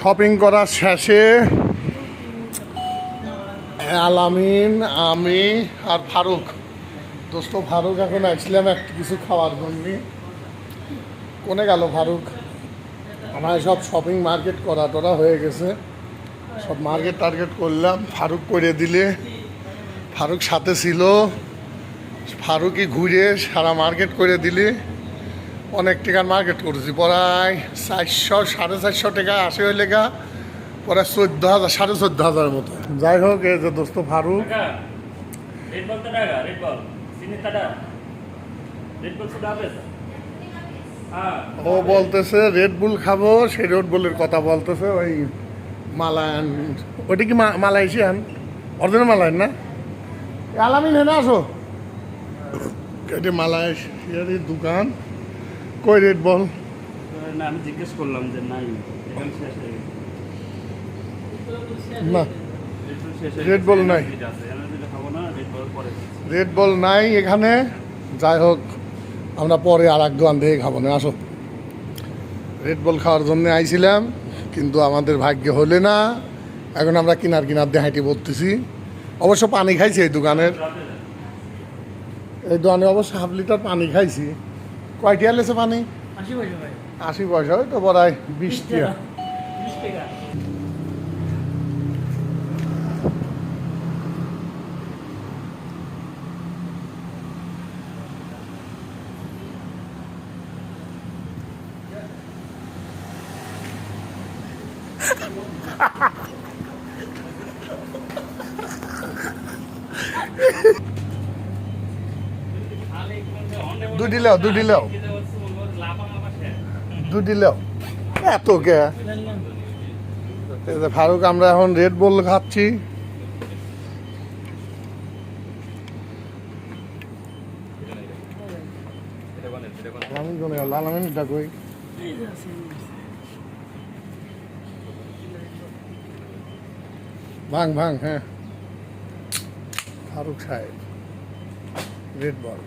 Shopping করার শেষে আলামিন, আমি আর ফারুক, দোস্ত ফারুক এখন আসলাম একটা কিছু খাওয়ার জন্য। কোনে গেল ফারুক? আমার সব শপিং মার্কেট করা টরা হয়ে গেছে, সব মার্কেট টার্গেট করলাম, ফারুক করে দিলে। ফারুক সাথে ছিল, ফারুকই ঘুরে সারা মার্কেট করে দিলে। অনেক টাকার মার্কেট করেছি, প্রায় 400-450 টাকা আসে হইলে গা, প্রায় 14,000 14,500 মতো। যাই হোক, এই যে দোস্ত ফারুক, ও বলতেছে রেড বুল খাবো, সেই রেড বুলের কথা বলতেছে। ওই মালায়ান, ওইটা কি মালয়েশিয়ান অরিজিনাল মালায়ান না? আলামিন হেনা আসো, এটা মালয়েশিয়ারই দোকান। কই রেড বল? না, আমি জিজ্ঞেস করলাম যে নাই, এখানে শেষ হয়ে গেছে। না, রেড বল নাই, রেড বল নাই এখানে। যাই হোক, আমরা পরে আর এক দোকান থেকে খাবো না, আসো। রেড বল খাওয়ার জন্য আইছিলাম, কিন্তু আমাদের ভাগ্যে হলে না। এখন আমরা কিনার দিয়ে হাঁটি পড়তেছি। অবশ্য পানি খাইছি এই দোকানের, এই দোকানে অবশ্য 1/2 লিটার পানি খাইছি। কয়টি আলেছে পানি? 80 পয়সা, ওই তো বড়াই 20 টাকা। দুটি লেও এত কে? ফারুক, আমরা এখন রেড বল খাচ্ছি। লালামিনটা কই? ভাঙ, হ্যাঁ, ফারুক সাহেব রেড বল।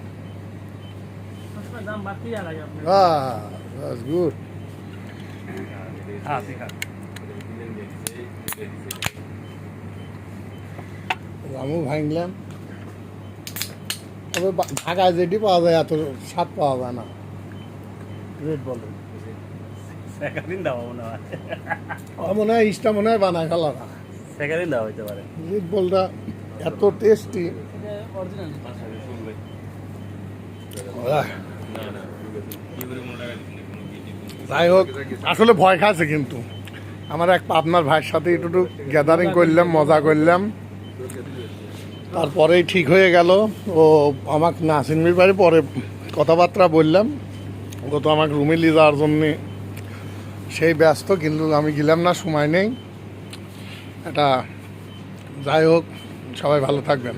That's good. আমও ভাঙলাম। তবে ঢাকায় যেটি পাওয়া যায় এত স্বাদ পাওয়া যায় না রেড বলে। মনে হয় ইস্টা মনে হয় বানায় ফেলা না, রেড বলটা এত টেস্টি। যাই হোক, আসলে ভয় খাচ্ছে, কিন্তু আমার এক পাবনার ভাইয়ের সাথে একটু গ্যাদারিং করলাম, মজা করলাম, তারপরেই ঠিক হয়ে গেল। ও আমাকে নাসিনমির বাড়ি পরে কথাবার্তা বললাম, ও তো আমাকে রুমে নিয়ে যাওয়ার জন্যে সেই ব্যস্ত, কিন্তু আমি গেলাম না, সময় নেই এটা। যাই হোক, সবাই ভালো থাকবেন।